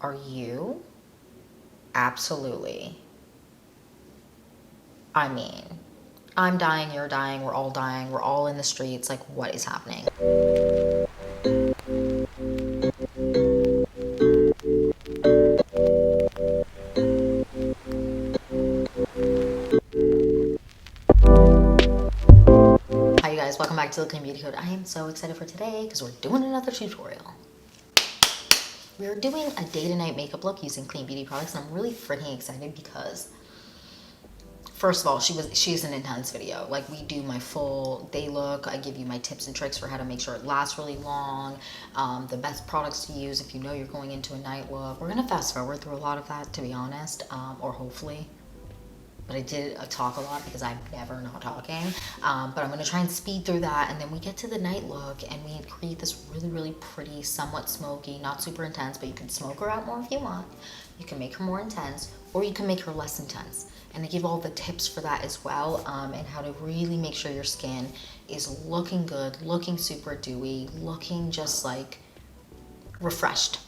Are you? Absolutely. I mean, I'm dying, you're dying, we're all in the streets. Like, what is happening? Hi you guys, welcome back to the Clean Beauty Code. I am so excited for today because we're doing another tutorial. We're doing a day to night makeup look using Clean Beauty products, and I'm really freaking excited because first of all, she's an intense video. Like, we do my full day look. I give you my tips and tricks for how to make sure it lasts really long, the best products to use if you know you're going into a night look. We're gonna fast forward through a lot of that, to be honest, or hopefully. But I did talk a lot because I'm never not talking. But I'm gonna try and speed through that, and then we get to the night look and we create this really, really pretty, somewhat smoky, not super intense, but you can smoke her out more if you want. You can make her more intense, or you can make her less intense. And I give all the tips for that as well, and how to really make sure your skin is looking good, looking super dewy, looking just like refreshed.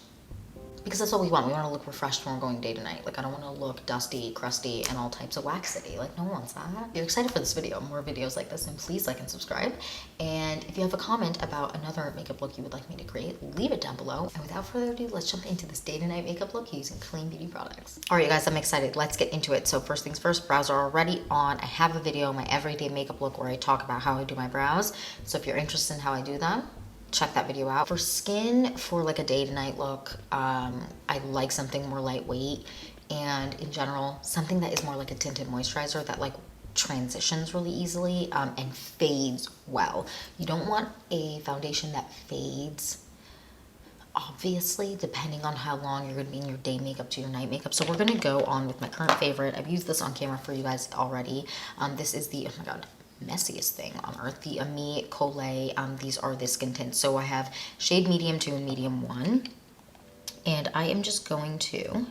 Because that's what we want. We want to look refreshed when we're going day to night. Like, I don't want to look dusty, crusty, and all types of waxity. Like, no one wants that. If you're excited for this video, more videos like this, then please like and subscribe. And if you have a comment about another makeup look you would like me to create, leave it down below. And without further ado, let's jump into this day to night makeup look using Clean Beauty products. All right, you guys, I'm excited. Let's get into it. So first things first, brows are already on. I have a video, my everyday makeup look, where I talk about how I do my brows. So if you're interested in how I do them, check that video out. For skin, for like a day to night look, I like something more lightweight, and in general, something that is more like a tinted moisturizer that like transitions really easily and fades well. You don't want a foundation that fades, obviously, depending on how long you're gonna be in your day makeup to your night makeup. So we're gonna go on with my current favorite. I've used this on camera for you guys already. This is the, oh my god, messiest thing on earth, the Ami Colé. These are the skin tints. So I have shade medium 2 and medium 1, and I am just going to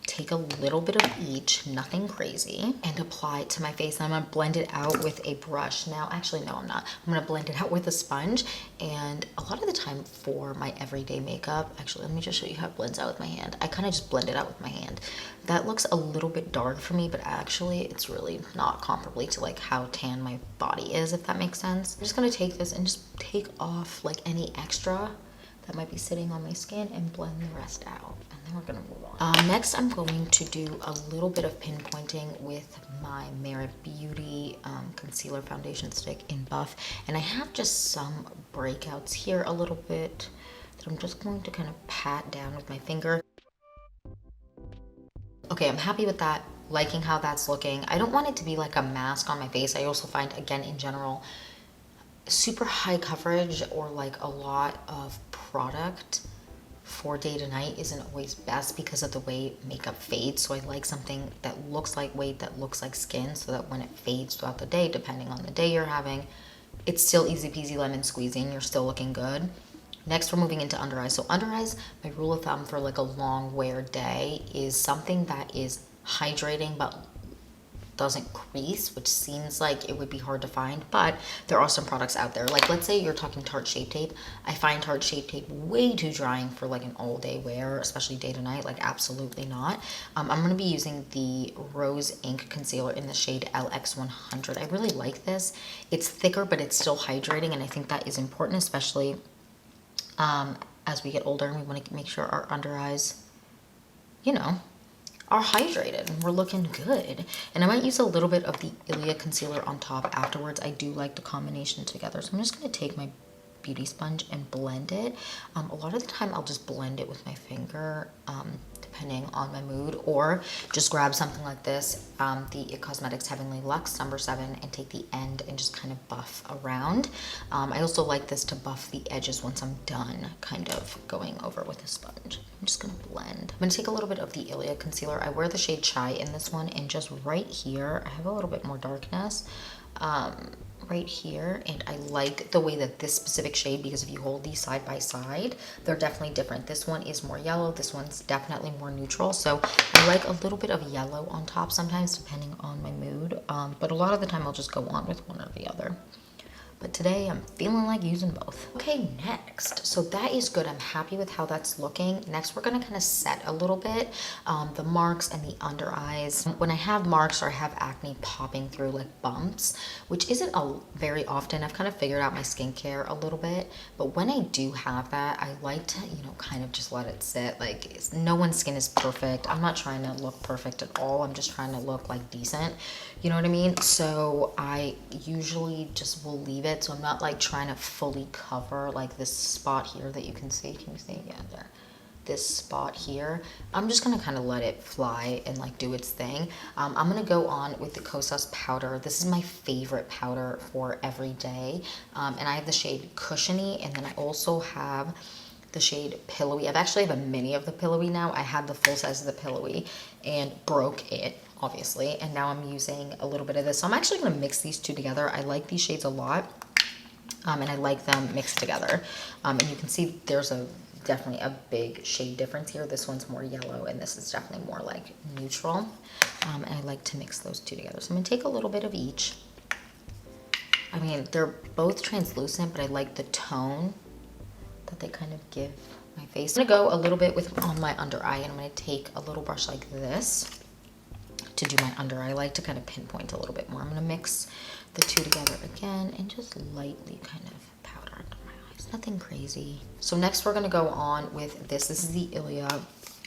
take a little bit of each, nothing crazy, and apply it to my face. And I'm gonna blend it out with a brush. Now, actually, no, I'm not. I'm gonna blend it out with a sponge. And a lot of the time for my everyday makeup, actually, let me just show you how it blends out with my hand. I kind of just blend it out with my hand. That looks a little bit dark for me, but actually it's really not comparably to like how tan my body is, if that makes sense. I'm just gonna take this and just take off like any extra that might be sitting on my skin and blend the rest out. And then we're gonna move on. Next, I'm going to do a little bit of pinpointing with my Merit Beauty concealer foundation stick in Buff. And I have just some breakouts here a little bit that I'm just going to kind of pat down with my finger. Okay, I'm happy with that, liking how that's looking. I don't want it to be like a mask on my face. I also find, again, in general, super high coverage or like a lot of product for day to night isn't always best because of the way makeup fades. So I like something that looks lightweight, that looks like skin, so that when it fades throughout the day, depending on the day you're having, it's still easy peasy lemon squeezing, you're still looking good. Next, we're moving into under eyes. So under eyes, my rule of thumb for like a long wear day is something that is hydrating but doesn't crease, which seems like it would be hard to find, but there are some products out there. Like, let's say you're talking Tarte Shape Tape. I find Tarte Shape Tape way too drying for like an all day wear, especially day to night. Like, absolutely not. I'm going to be using the Rose Ink Concealer in the shade LX100. I really like this. It's thicker, but it's still hydrating, and I think that is important, especially as we get older and we want to make sure our under eyes, you know, are hydrated and we're looking good. And I might use a little bit of the Ilia concealer on top afterwards. I do like the combination together. So I'm just going to take my beauty sponge and blend it. A lot of the time I'll just blend it with my finger, depending on my mood, or just grab something like this, the IT Cosmetics Heavenly Luxe number 7, and take the end and just kind of buff around. I also like this to buff the edges once I'm done kind of going over with a sponge. I'm just gonna blend. I'm gonna take a little bit of the Ilia concealer. I wear the shade Chai in this one, and just right here, I have a little bit more darkness. Right here, and I like the way that this specific shade, because if you hold these side by side, they're definitely different. This one is more yellow, this one's definitely more neutral, so I like a little bit of yellow on top sometimes depending on my mood, but a lot of the time I'll just go on with one or the other. But today I'm feeling like using both. Okay, next. So that is good. I'm happy with how that's looking. Next, we're gonna kind of set a little bit the marks and the under eyes. When I have marks or I have acne popping through like bumps, which isn't very often, I've kind of figured out my skincare a little bit. But when I do have that, I like to, you know, kind of just let it sit. Like, no one's skin is perfect. I'm not trying to look perfect at all. I'm just trying to look like decent. You know what I mean? So I usually just will leave it. So I'm not like trying to fully cover like this spot here that you can see. Can you see? Yeah, there. This spot here. I'm just gonna kind of let it fly and like do its thing. I'm gonna go on with the Kosas powder. This is my favorite powder for every day. And I have the shade Cushiony, and then I also have the shade Pillowy. I've actually have a mini of the Pillowy now. I had the full size of the Pillowy and broke it, obviously, and now I'm using a little bit of this. So I'm actually gonna mix these two together. I like these shades a lot, and I like them mixed together. And you can see there's definitely a big shade difference here. This one's more yellow and this is definitely more like neutral. And I like to mix those two together. So I'm gonna take a little bit of each. I mean, they're both translucent, but I like the tone that they kind of give my face. I'm gonna go a little bit on my under eye, and I'm gonna take a little brush like this to do my under eye. I like to kind of pinpoint a little bit more. I'm gonna mix the two together again and just lightly kind of powder under my eyes. Nothing crazy. So next we're gonna go on with this. This is the Ilia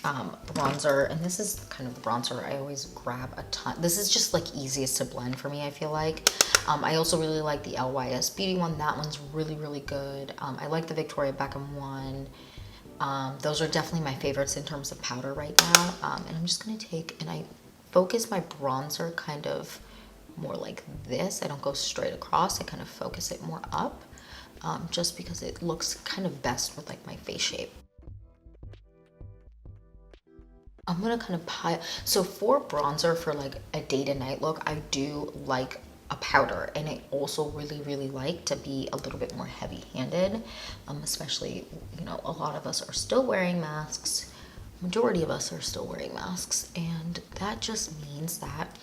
bronzer, and this is kind of the bronzer I always grab a ton. This is just like easiest to blend for me, I feel like. I also really like the LYS Beauty one. That one's really, really good. I like the Victoria Beckham one. Those are definitely my favorites in terms of powder right now. And I'm just gonna take, and I focus my bronzer kind of more like this. I don't go straight across. I kind of focus it more up, just because it looks kind of best with like my face shape. I'm gonna kind of pile. So for bronzer, for like a day to night look, I do like a powder, and I also really, really like to be a little bit more heavy handed, especially, you know, a lot of us are still wearing masks. Majority of us are still wearing masks, and that just means that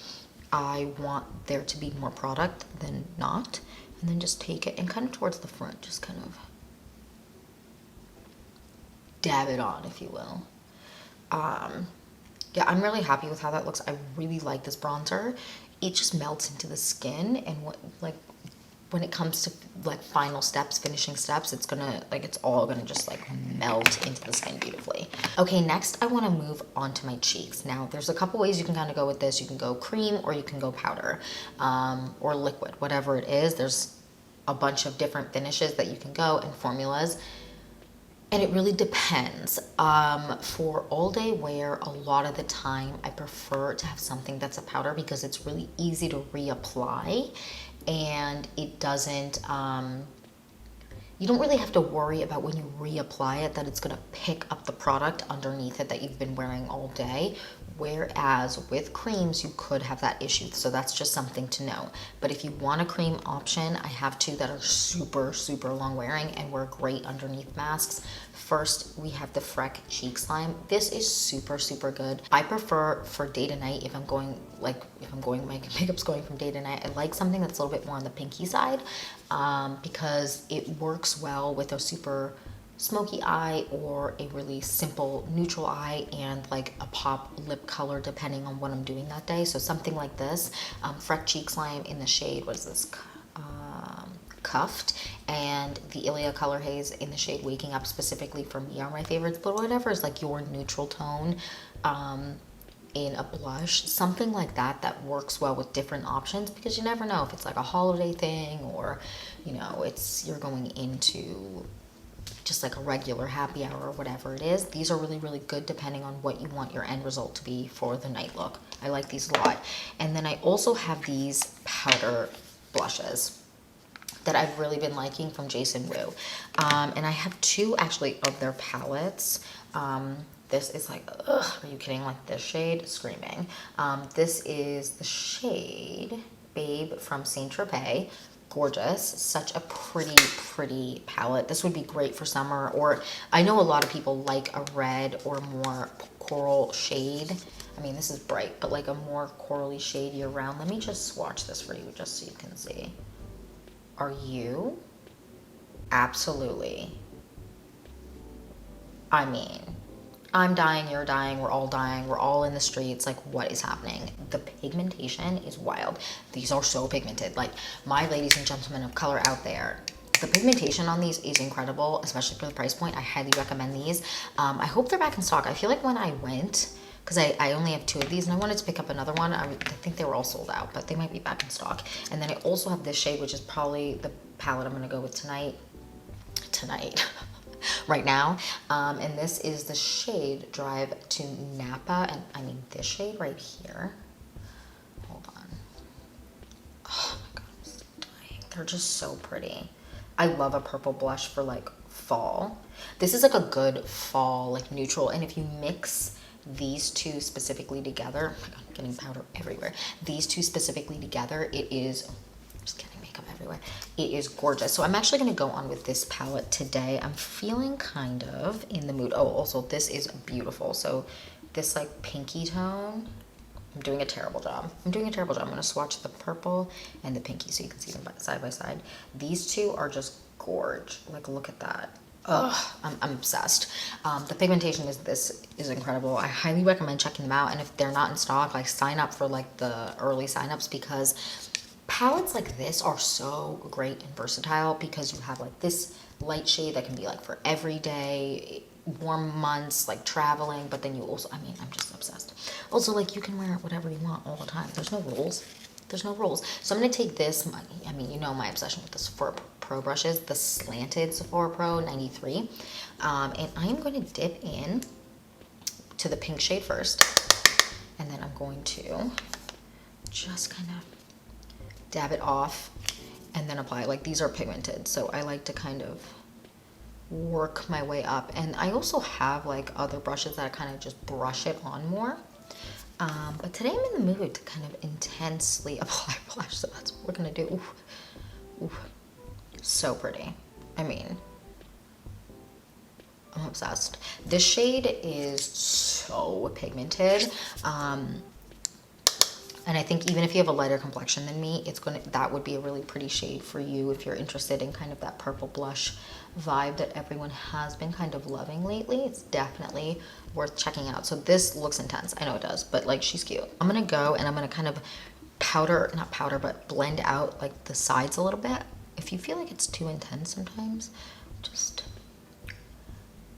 I want there to be more product than not. And then just take it and kind of towards the front, just kind of dab it on, if you will. Yeah, I'm really happy with how that looks. I really like this bronzer. It just melts into the skin, and when it comes to like final steps, finishing steps, it's all gonna just like melt into the skin beautifully. Okay, next I wanna move on to my cheeks. Now, there's a couple ways you can kind of go with this. You can go cream, or you can go powder, or liquid, whatever it is. There's a bunch of different finishes that you can go, and formulas. And it really depends. For all day wear, a lot of the time I prefer to have something that's a powder, because it's really easy to reapply, and it doesn't, you don't really have to worry about when you reapply it that it's gonna pick up the product underneath it that you've been wearing all day. Whereas with creams, you could have that issue. So that's just something to know. But if you want a cream option, I have two that are super, super long wearing and work great underneath masks. First, we have the Freck Cheek Slime. This is super, super good. I prefer for day to night, if my makeup's going from day to night, I like something that's a little bit more on the pinky side, because it works well with a super smoky eye or a really simple neutral eye, and like a pop lip color depending on what I'm doing that day. So something like this, Freck Cheek Slime in the shade, what is this? Cuffed, and the Ilia Color Haze in the shade Waking Up specifically for me are my favorites, but whatever is like your neutral tone in a blush, something like that works well with different options, because you never know if it's like a holiday thing, or you know, you're going into just like a regular happy hour or whatever it is. These are really, really good depending on what you want your end result to be for the night look. I like these a lot. And then I also have these powder blushes that I've really been liking from Jason Wu. And I have two actually of their palettes. This is like, ugh, are you kidding? Like this shade, screaming. This is the shade Babe from Saint Tropez. Gorgeous. Such a pretty, pretty palette. This would be great for summer, or I know a lot of people like a red or more coral shade. I mean, this is bright, but like a more corally shade year round. Let me just swatch this for you just so you can see. Are you? Absolutely. I mean, I'm dying, you're dying, we're all dying, we're all in the streets. Like, what is happening? The pigmentation is wild. These are so pigmented. Like, my ladies and gentlemen of color out there, the pigmentation on these is incredible, especially for the price point. I highly recommend these. I hope they're back in stock. I feel like when I went, because I only have 2 of these and I wanted to pick up another one. I think they were all sold out, but they might be back in stock. And then I also have this shade, which is probably the palette I'm gonna go with tonight. Right now. And this is the shade Drive to Napa. And I mean this shade right here. Hold on. Oh my God, I'm so dying. They're just so pretty. I love a purple blush for like fall. This is like a good fall, like neutral. And if you mix these two specifically together, oh my God, I'm getting powder everywhere. These two specifically together, it is, I'm just getting makeup everywhere. It is gorgeous. So I'm actually going to go on with this palette today. I'm feeling kind of in the mood. Oh, also this is beautiful. So this like pinky tone, I'm doing a terrible job. I'm going to swatch the purple and the pinky so you can see them side by side. These two are just gorge. Like, look at that. Ugh, I'm obsessed. The pigmentation is incredible. I highly recommend checking them out. And if they're not in stock, like sign up for like the early signups, because palettes like this are so great and versatile, because you have like this light shade that can be like for everyday, warm months, like traveling, but then you also, I mean, I'm just obsessed. Also, like, you can wear it whatever you want all the time. There's no rules. There's no rules. So I'm going to take this, I mean, you know my obsession with the Sephora Pro brushes, the slanted Sephora Pro 93. And I am going to dip in to the pink shade first. And then I'm going to just kind of dab it off and then apply. Like, these are pigmented, so I like to kind of work my way up. And I also have like other brushes that I kind of just brush it on more. But today I'm in the mood to kind of intensely apply blush, so that's what we're gonna do. Ooh. Ooh. So pretty. I mean, I'm obsessed. This shade is so pigmented. And I think even if you have a lighter complexion than me, that would be a really pretty shade for you if you're interested in kind of that purple blush vibe that everyone has been kind of loving lately. It's definitely worth checking out. So this looks intense. I know it does, but like, she's cute. I'm gonna go and I'm gonna kind of not powder, but blend out like the sides a little bit. If you feel like it's too intense sometimes, just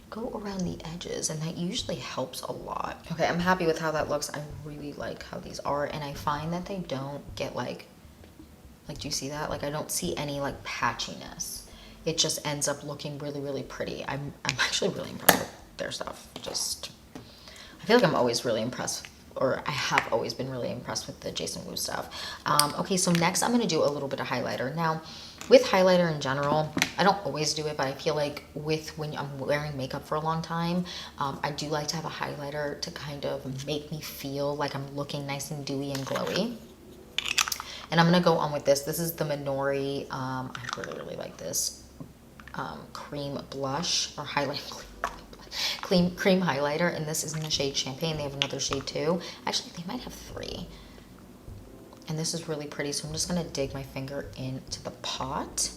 go around the edges, and that usually helps a lot. Okay, I'm happy with how that looks. I really like how these are, and I find that they don't get like do you see that? Like, I don't see any like patchiness. It just ends up looking really, really pretty. I'm actually really impressed with their stuff. I feel like I'm always really impressed, or I have always been really impressed with the Jason Wu stuff. Okay, so next I'm gonna do a little bit of highlighter. Now, with highlighter in general, I don't always do it, but I feel like when I'm wearing makeup for a long time, I do like to have a highlighter to kind of make me feel like I'm looking nice and dewy and glowy. And I'm gonna go on with this. This is the Minori, I really, really like this, cream blush, or highlight, cream highlighter, and this is in the shade Champagne. They have another shade too. Actually, they might have 3. And this is really pretty, so I'm just gonna dig my finger into the pot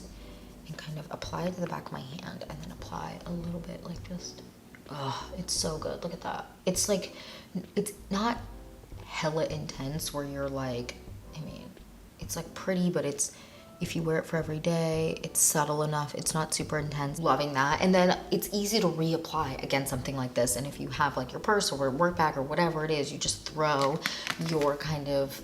and kind of apply it to the back of my hand, and then apply a little bit, like just, oh, it's so good. Look at that. It's like, it's not hella intense where you're like, I mean, it's like pretty, but it's, if you wear it for every day, it's subtle enough. It's not super intense. Loving that. And then it's easy to reapply against something like this. And if you have like your purse or work bag or whatever it is, you just throw your kind of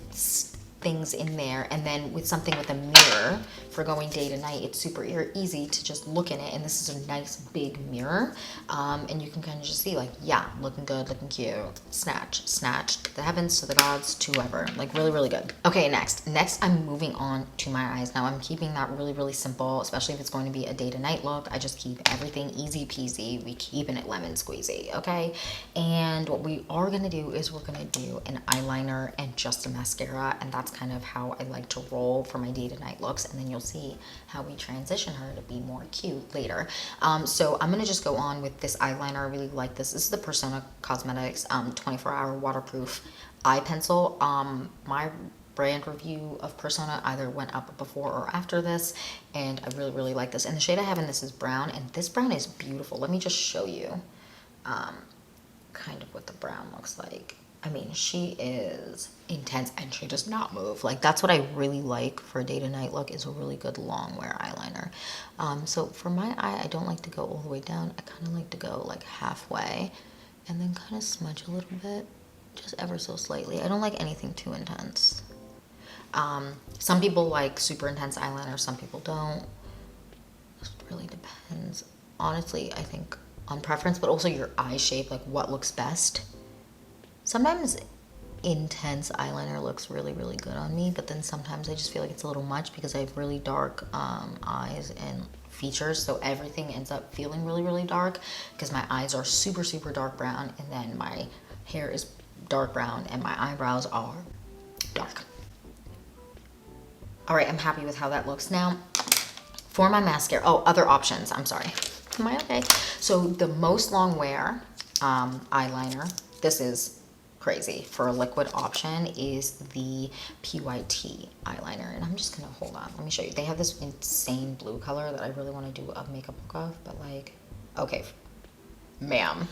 things in there, and then with something with a mirror for going day to night, it's super easy to just look in it. And this is a nice big mirror, and you can kind of just see like, yeah, looking good, looking cute. Snatched to the heavens, to the gods, to whoever. Like, really, really good. Okay, next I'm moving on to my eyes. Now I'm keeping that really, really simple, especially if it's going to be a day to night look. I just keep everything easy peasy. We keeping it lemon squeezy, okay? And what we are gonna do is we're gonna do an eyeliner and just a mascara, and that's kind of how I like to roll for my day to night looks. And then you'll see how we transition her to be more cute later. So I'm gonna just go on with this eyeliner. I really like this. This is the Persona Cosmetics 24-hour waterproof eye pencil. My brand review of Persona either went up before or after this, and I really, really like this. And the shade I have in this is brown, and this brown is beautiful. Let me just show you kind of what the brown looks like. I mean, she is intense and she does not move. Like, that's what I really like for a day to night look, is a really good long wear eyeliner. So for my eye, I don't like to go all the way down. I kind of like to go like halfway and then kind of smudge a little bit, just ever so slightly. I don't like anything too intense. Some people like super intense eyeliner, some people don't. It really depends. Honestly, I think on preference, but also your eye shape, like what looks best. Sometimes intense eyeliner looks really, really good on me, but then sometimes I just feel like it's a little much because I have really dark eyes and features, so everything ends up feeling really, really dark because my eyes are super, super dark brown, and then my hair is dark brown and my eyebrows are dark. All right, I'm happy with how that looks. Now, for my mascara, oh, other options, I'm sorry. Am I okay? So the most long wear eyeliner, this is crazy for a liquid option, is the PYT eyeliner. And I'm just gonna, hold on, let me show you. They have this insane blue color that I really want to do a makeup look of, but like, okay, ma'am,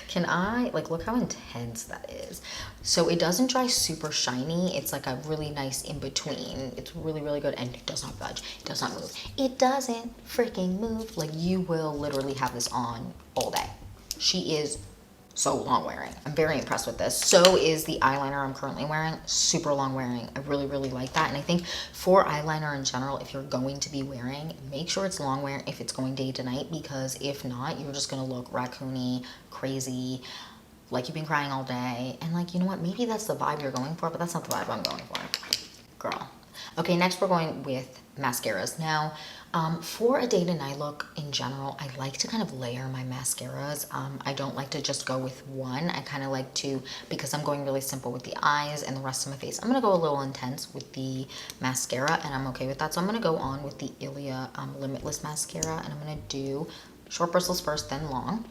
can I, like, look how intense that is. So it doesn't dry super shiny. It's like a really nice in between. It's really, really good, and it does not budge. It does not move. It doesn't freaking move. Like, you will literally have this on all day. She is so long wearing. I'm very impressed with this. So is the eyeliner I'm currently wearing. Super long wearing. I really, really like that. And I think for eyeliner in general, if you're going to be wearing, make sure it's long wear if it's going day to night, because if not, you're just gonna look raccoony, crazy, like you've been crying all day. And like, you know what? Maybe that's the vibe you're going for, but that's not the vibe I'm going for, girl. Okay, next we're going with mascaras. Now, for a day to night look in general, I like to kind of layer my mascaras. I don't like to just go with one. I kind of like to, because I'm going really simple with the eyes and the rest of my face, I'm gonna go a little intense with the mascara, and I'm okay with that. So I'm gonna go on with the Ilia Limitless mascara, and I'm gonna do short bristles first, then long.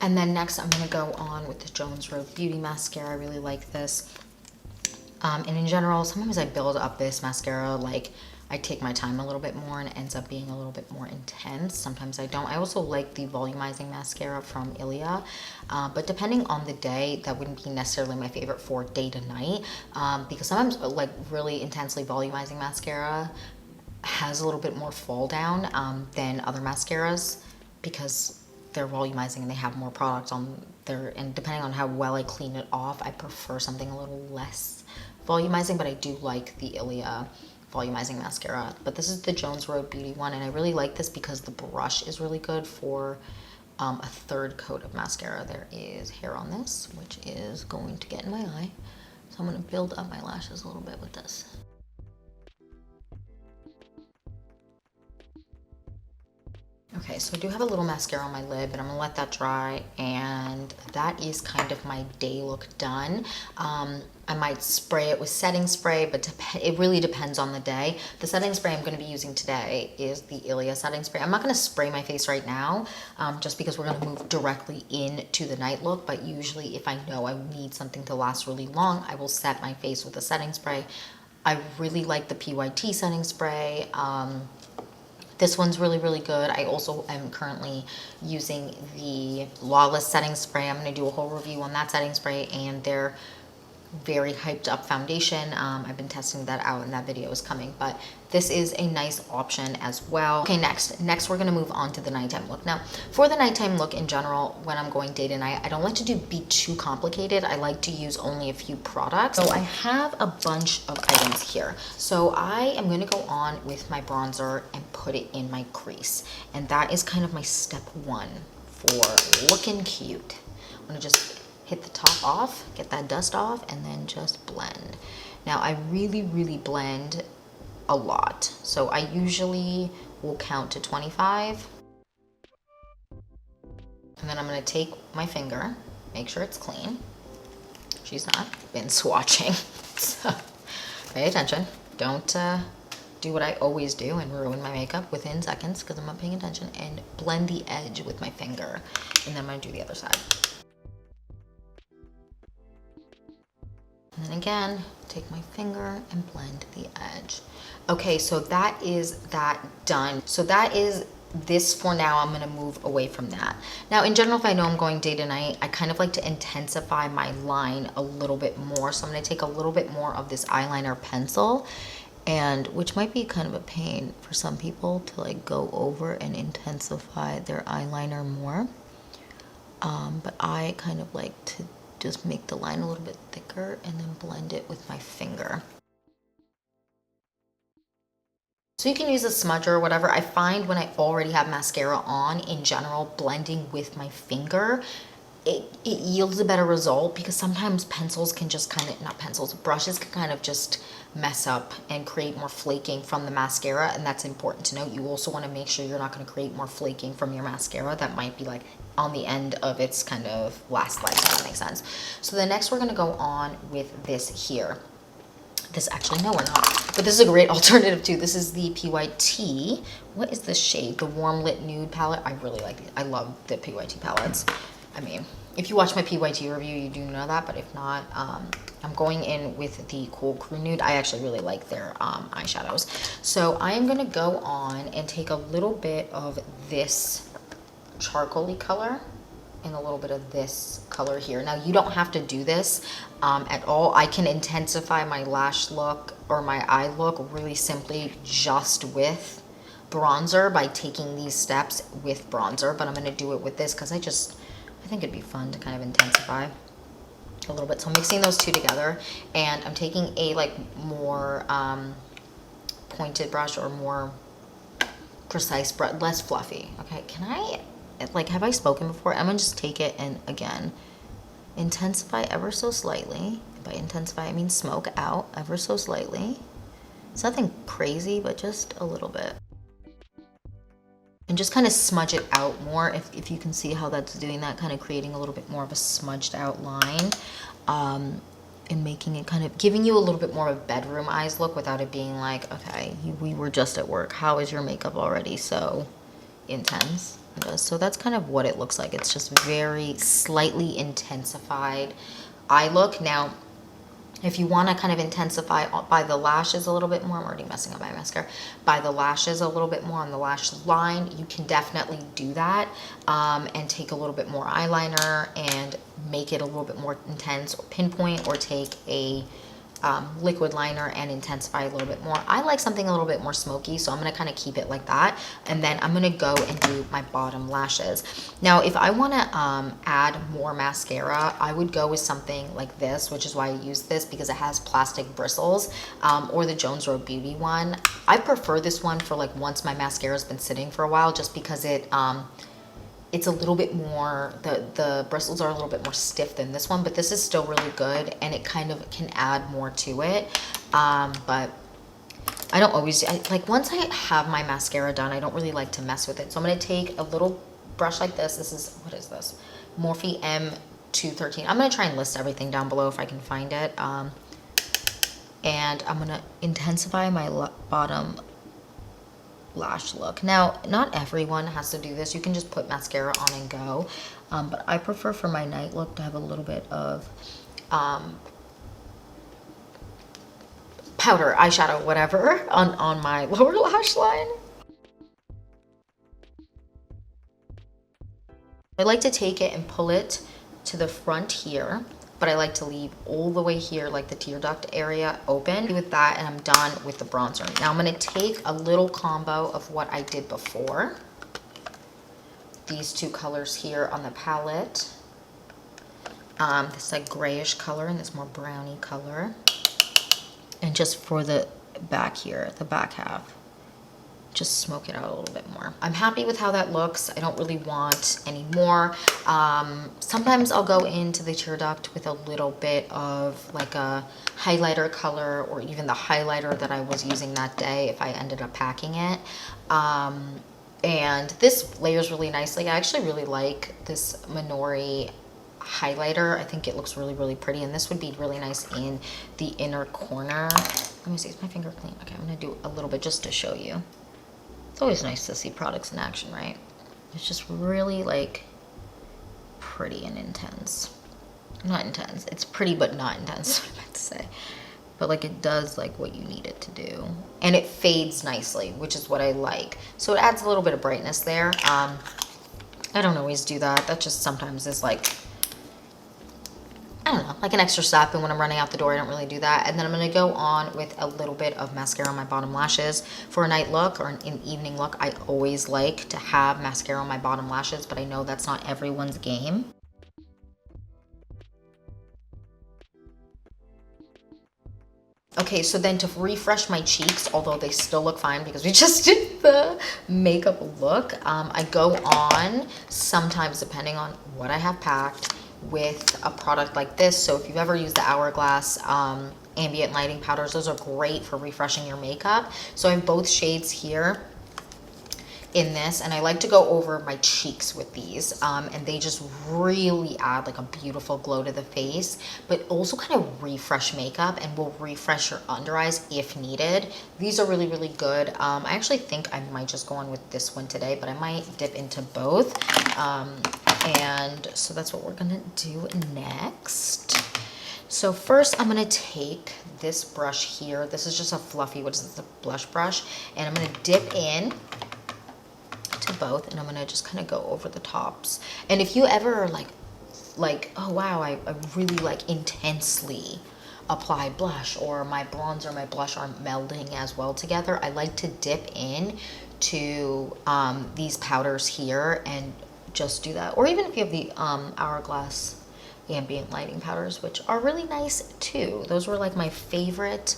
And then next I'm gonna go on with the Jones Road Beauty mascara. I really like this. And in general, sometimes I build up this mascara, like I take my time a little bit more and it ends up being a little bit more intense. Sometimes I don't. I also like the volumizing mascara from Ilia, but depending on the day, that wouldn't be necessarily my favorite for day to night, because sometimes like really intensely volumizing mascara has a little bit more fall down than other mascaras, because they're volumizing and they have more product on there, and depending on how well I clean it off, I prefer something a little less volumizing, but I do like the Ilia volumizing mascara. But this is the Jones Road Beauty one, and I really like this because the brush is really good for a third coat of mascara. There is hair on this, which is going to get in my eye, so I'm going to build up my lashes a little bit with this. Okay, so I do have a little mascara on my lid, but I'm gonna let that dry, and that is kind of my day look done. I might spray it with setting spray, but it really depends on the day. The setting spray I'm gonna be using today is the Ilia setting spray. I'm not gonna spray my face right now, just because we're gonna move directly into the night look, but usually if I know I need something to last really long, I will set my face with a setting spray. I really like the PYT setting spray. This one's really, really good. I also am currently using the Lawless setting spray. I'm going to do a whole review on that setting spray and their very hyped up foundation. I've been testing that out and that video is coming, but this is a nice option as well. Okay, next we're gonna move on to the nighttime look. Now, for the nighttime look in general, when I'm going day to night, I don't like to be too complicated. I like to use only a few products. So I have a bunch of items here. So I am gonna go on with my bronzer and put it in my crease. And that is kind of my step one for looking cute. I'm gonna just hit the top off, get that dust off, and then just blend. Now I really, really blend a lot. So I usually will count to 25. And then I'm gonna take my finger, make sure it's clean. She's not been swatching. So pay attention. Don't do what I always do and ruin my makeup within seconds because I'm not paying attention, and blend the edge with my finger. And then I'm gonna do the other side. And then again, take my finger and blend the edge. Okay, so that is that done. So that is this for now. I'm gonna move away from that. Now, in general, if I know I'm going day to night, I kind of like to intensify my line a little bit more. So I'm gonna take a little bit more of this eyeliner pencil, and which might be kind of a pain for some people to like go over and intensify their eyeliner more. But I kind of like to just make the line a little bit thicker and then blend it with my finger. So you can use a smudger or whatever. I find when I already have mascara on, in general, blending with my finger, it yields a better result, because sometimes pencils can just kind of, not pencils, brushes can kind of just mess up and create more flaking from the mascara, and that's important to note. You also want to make sure you're not going to create more flaking from your mascara that might be like on the end of its kind of last life, if that makes sense. So the next we're going to go on with this here. This actually, no, we're not. But this is a great alternative too. This is the PYT. What is this shade? The Warm Lit Nude palette. I really like it. I love the PYT palettes. I mean, if you watch my PYT review, you do know that. But if not, I'm going in with the Cool Crew Nude. I actually really like their eyeshadows. So I am going to go on and take a little bit of this charcoaly color and a little bit of this color here. Now, you don't have to do this at all. I can intensify my lash look or my eye look really simply just with bronzer by taking these steps with bronzer, but I'm gonna do it with this because I think it'd be fun to kind of intensify a little bit. So I'm mixing those two together, and I'm taking a like more pointed brush or more precise brush, less fluffy. Okay, can I, like, have I spoken before? I'm gonna just take it and again intensify ever so slightly. By intensify I mean smoke out ever so slightly. It's nothing crazy, but just a little bit, and just kind of smudge it out more. If you can see how that's doing that, kind of creating a little bit more of a smudged out line, and making it kind of giving you a little bit more of a bedroom eyes look without it being like, okay, we were just at work, how is your makeup already so intense? So that's kind of what it looks like. It's just very slightly intensified eye look. Now, if you want to kind of intensify by the lashes a little bit more, I'm already messing up my mascara, by the lashes a little bit more on the lash line, you can definitely do that, and take a little bit more eyeliner and make it a little bit more intense, or pinpoint, or take a liquid liner and intensify a little bit more. I like something a little bit more smoky, so I'm gonna kind of keep it like that, and then I'm gonna go and do my bottom lashes. Now, if I want to add more mascara, I would go with something like this, which is why I use this, because it has plastic bristles, or the Jones Road Beauty one. I prefer this one for like once my mascara has been sitting for a while, just because it's a little bit more, the bristles are a little bit more stiff than this one, but this is still really good, and it kind of can add more to it. But I don't always, like once I have my mascara done, I don't really like to mess with it. So I'm gonna take a little brush like this. This is, what is this? Morphe M213. I'm gonna try and list everything down below if I can find it. And I'm gonna intensify my bottom lash look. Now, not everyone has to do this. You can just put mascara on and go, but I prefer for my night look to have a little bit of powder, eyeshadow, whatever on my lower lash line. I like to take it and pull it to the front here, but I like to leave all the way here, like the tear duct area, open. With that, and I'm done with the bronzer. Now I'm gonna take a little combo of what I did before. These two colors here on the palette. This like grayish color and this more browny color. And just for the back here, the back half, just smoke it out a little bit more. I'm happy with how that looks. I don't really want any more. Sometimes I'll go into the tear duct with a little bit of like a highlighter color, or even the highlighter that I was using that day if I ended up packing it. And this layers really nicely. I actually really like this Minori highlighter. I think it looks really, really pretty, and this would be really nice in the inner corner Let me see, is my finger clean? Okay, I'm gonna do a little bit just to show you. It's always nice to see products in action, right? It's just really like pretty and intense. Not intense, it's pretty but not intense, what I meant to say. But like it does like what you need it to do. And it fades nicely, which is what I like. So it adds a little bit of brightness there. I don't always do that. That just sometimes is like, I don't know, like an extra step, and when I'm running out the door, I don't really do that. And then I'm gonna go on with a little bit of mascara on my bottom lashes. For a night look or an evening look, I always like to have mascara on my bottom lashes, but I know that's not everyone's game. Okay, so then to refresh my cheeks, although they still look fine because we just did the makeup look, I go on sometimes, depending on what I have packed, with a product like this. So if you've ever used the Hourglass ambient lighting powders, those are great for refreshing your makeup. So I have both shades here in this, and I like to go over my cheeks with these, and they just really add like a beautiful glow to the face, but also kind of refresh makeup and will refresh your under eyes if needed. These are really, really good. I actually think I might just go on with this one today, but I might dip into both. And so that's what we're gonna do next. So first I'm gonna take this brush here. This is just a fluffy, what is this, a blush brush, and I'm gonna dip in to both, and I'm gonna just kind of go over the tops. And if you ever like, oh wow, I really like intensely apply blush, or my bronzer and my blush aren't melding as well together, I like to dip in to these powders here and just do that. Or even if you have the Hourglass ambient lighting powders, which are really nice too. Those were like my favorite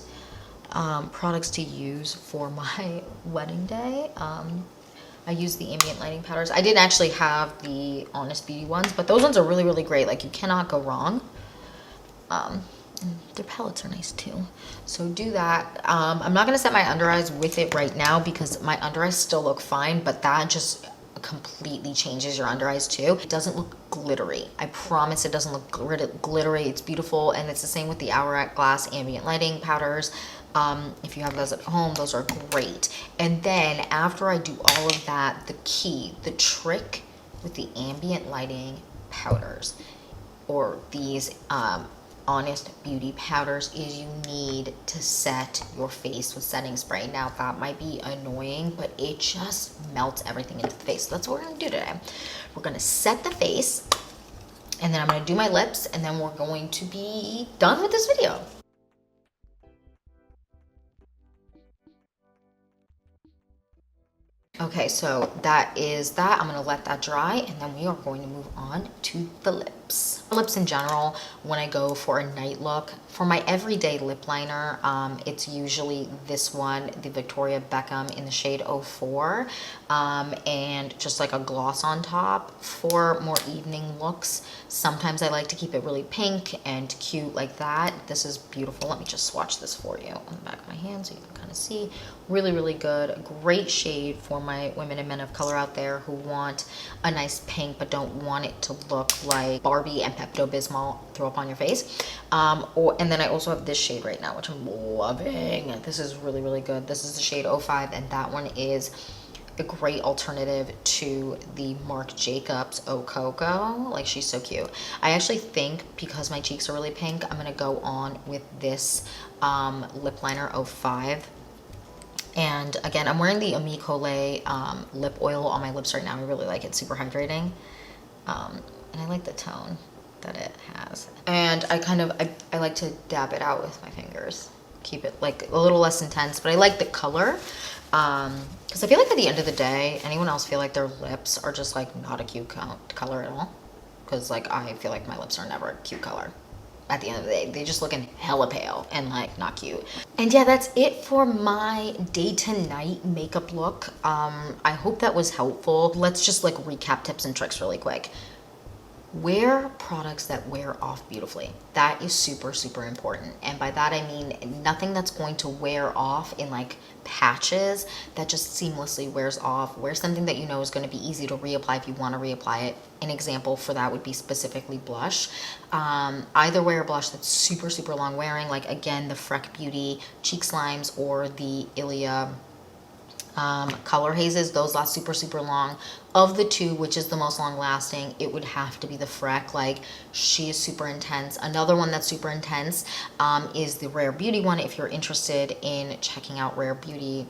products to use for my wedding day. I use the ambient lighting powders. I didn't actually have the Honest Beauty ones, but those ones are really, really great. Like, you cannot go wrong. Their palettes are nice too. So do that. I'm not gonna set my under eyes with it right now because my under eyes still look fine, but that just completely changes your under eyes too. It doesn't look glittery. I promise it doesn't look glittery. It's beautiful, and it's the same with the Hourglass ambient lighting powders. If you have those at home, those are great. And then after I do all of that, the trick with the ambient lighting powders, or these Honest Beauty powders, is you need to set your face with setting spray. Now that might be annoying, but it just melts everything into the face. So that's what we're gonna do today. We're gonna set the face, and then I'm gonna do my lips, and then we're going to be done with this video. Okay, so that is that. I'm gonna let that dry, and then we are going to move on to the lips. Lips in general, when I go for a night look, for my everyday lip liner, it's usually this one, the Victoria Beckham in the shade 04, and just like a gloss on top. For more evening looks, sometimes I like to keep it really pink and cute like that. This is beautiful. Let me just swatch this for you on the back of my hand so you can kind of see. Really, really good. Great shade for my women and men of color out there who want a nice pink but don't want it to look like Barbie and Pepto-Bismol throw up on your face. And then I also have this shade right now, which I'm loving. This is really, really good. This is the shade 05, and that one is a great alternative to the Marc Jacobs Eau Coco. Like, she's so cute. I actually think because my cheeks are really pink, I'm gonna go on with this lip liner 05. And again, I'm wearing the Ami Colé lip oil on my lips right now. I really like it, super hydrating. And I like the tone that it has. And I like to dab it out with my fingers. Keep it like a little less intense, but I like the color. Because I feel like at the end of the day, anyone else feel like their lips are just like not a cute color at all? Because like I feel like my lips are never a cute color. At the end of the day, they just looking hella pale and like not cute. And yeah, that's it for my day to night makeup look. I hope that was helpful. Let's just like recap tips and tricks really quick. wear products that wear off beautifully. That is super, super important. And by that I mean nothing that's going to wear off in like patches, that just seamlessly wears off. Wear something that you know is going to be easy to reapply if you want to reapply it. An example for that would be specifically blush. Either wear a blush that's super, super long wearing, like again, the Freck Beauty Cheek Slimes or the Ilia color hazes. Those last super, super long. Of the two, which is the most long lasting, it would have to be the Freck. Like, she is super intense. Another one that's super intense is the Rare Beauty one. If you're interested in checking out Rare Beauty,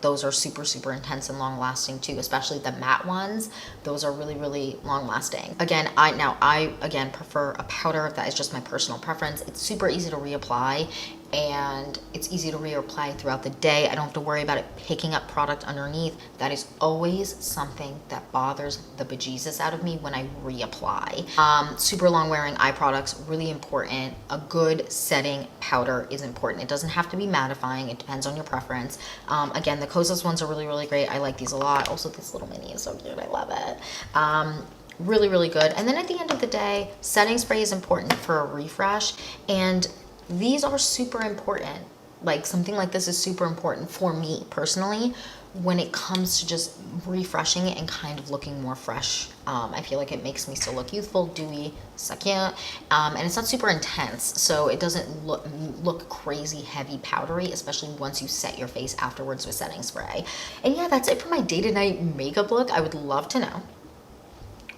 those are super, super intense and long lasting too, especially the matte ones. Those are really, really long lasting. Again, I prefer a powder. That is just my personal preference. It's super easy to reapply, and it's easy to reapply throughout the day. I don't have to worry about it picking up product underneath. That is always something that bothers the bejesus out of me when I reapply. Super long wearing eye products, really important. A good setting powder is important. It doesn't have to be mattifying. It depends on your preference. Again, the Kosas ones are really, really great. I like these a lot. Also, this little mini is so cute. I love it. Really, really good. And then at the end of the day, setting spray is important for a refresh, and these are super important. Like, something like this is super important for me personally when it comes to just refreshing it and kind of looking more fresh. I feel like it makes me still look youthful, dewy, succulent, and it's not super intense, so it doesn't look crazy heavy powdery, especially once you set your face afterwards with setting spray. And yeah, that's it for my day to night makeup look. I would love to know,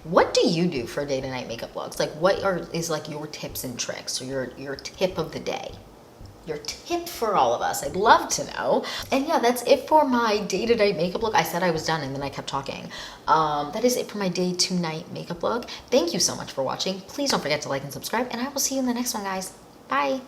what do you do for day to night makeup looks? Like, what is like your tips and tricks, or your tip of the day? Your tip for all of us. I'd love to know. And yeah, that's it for my day to night makeup look. I said I was done and then I kept talking. That is it for my day to night makeup look. Thank you so much for watching. Please don't forget to like and subscribe, and I will see you in the next one, guys. Bye.